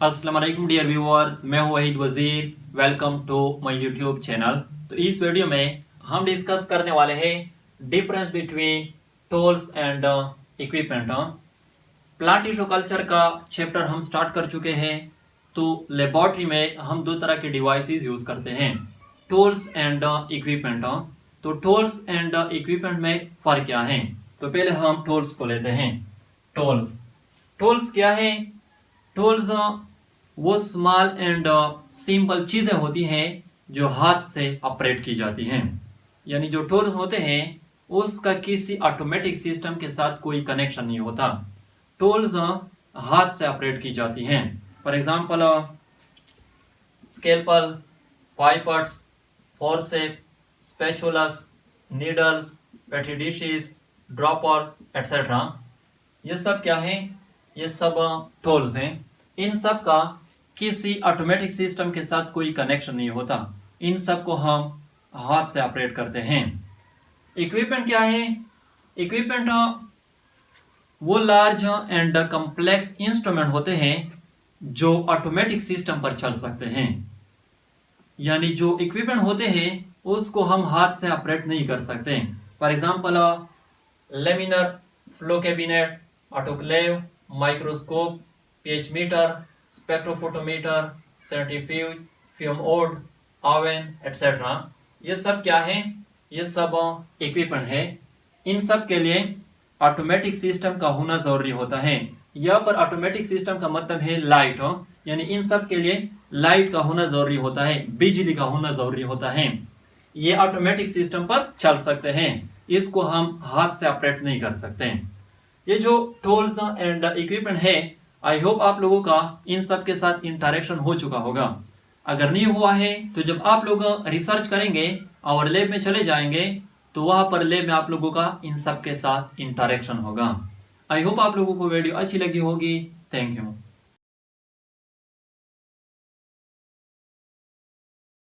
अस्सलाम वालेकुम dear viewers, मैं हूं Wahid Wazir. Welcome to my YouTube channel. तो इस वीडियो में हम डिस्कस करने वाले हैं difference between tools and equipment. Plant tissue culture का चैप्टर हम स्टार्ट कर चुके हैं। तो लेबोरेटरी में हम दो तरह के डिवाइसेस यूज करते हैं, टूल्स एंड इक्विपमेंट। तो टूल्स एंड इक्विपमेंट में फर्क क्या है? तो पहले हम टूल्स को लेते हैं। टूल्स टूल्स क्या है? टूल्स वो स्मॉल एंड सिंपल चीजें होती हैं जो हाथ से ऑपरेट की जाती हैं। यानी जो टूल्स होते हैं उसका किसी ऑटोमेटिक सिस्टम के साथ कोई कनेक्शन नहीं होता। टूल्स हाथ से ऑपरेट की जाती हैं। For example scalpel, pipettes, forceps, spatulas, needles, petri dishes, dropper etcetera. ये सब क्या है? ये सब टूल्स हैं। इन सब का किसी ऑटोमेटिक सिस्टम के साथ कोई कनेक्शन नहीं होता। इन सब को हम हाथ से ऑपरेट करते हैं। इक्विपमेंट क्या है? इक्विपमेंट वो लार्ज एंड कॉम्प्लेक्स इंस्ट्रूमेंट होते हैं जो ऑटोमेटिक सिस्टम पर चल सकते हैं। यानी जो इक्विपमेंट होते हैं उसको हम हाथ से ऑपरेट नहीं कर सकते। For example laminar flow cabinet, autoclave, microscope, pH meter, spectrophotometer, centrifuge, fume hood, oven etcetera. ये सब क्या है? ये सब इक्विपमेंट है। इन सब के लिए ऑटोमेटिक सिस्टम का होना जरूरी होता है। यहाँ पर ऑटोमेटिक सिस्टम का मतलब है लाइट। यानी इन सब के लिए लाइट का होना जरूरी होता है, बिजली का होना जरूरी होता है। ये ऑटोमेटिक सिस्टम पर चल सकते हैं। इसको हम हाथ से ऑपरेट नहीं कर सकते। ये जो टूल्स एंड इक्विपमेंट है, आई होप आप लोगों का इन सब के साथ इंटरेक्शन हो चुका होगा। अगर नहीं हुआ है तो जब आप लोग रिसर्च करेंगे और लैब में चले जाएंगे तो वहां पर लैब में आप लोगों का इन सब के साथ इंटरेक्शन होगा। आई होप आप लोगों को वीडियो अच्छी लगी होगी। Thank you.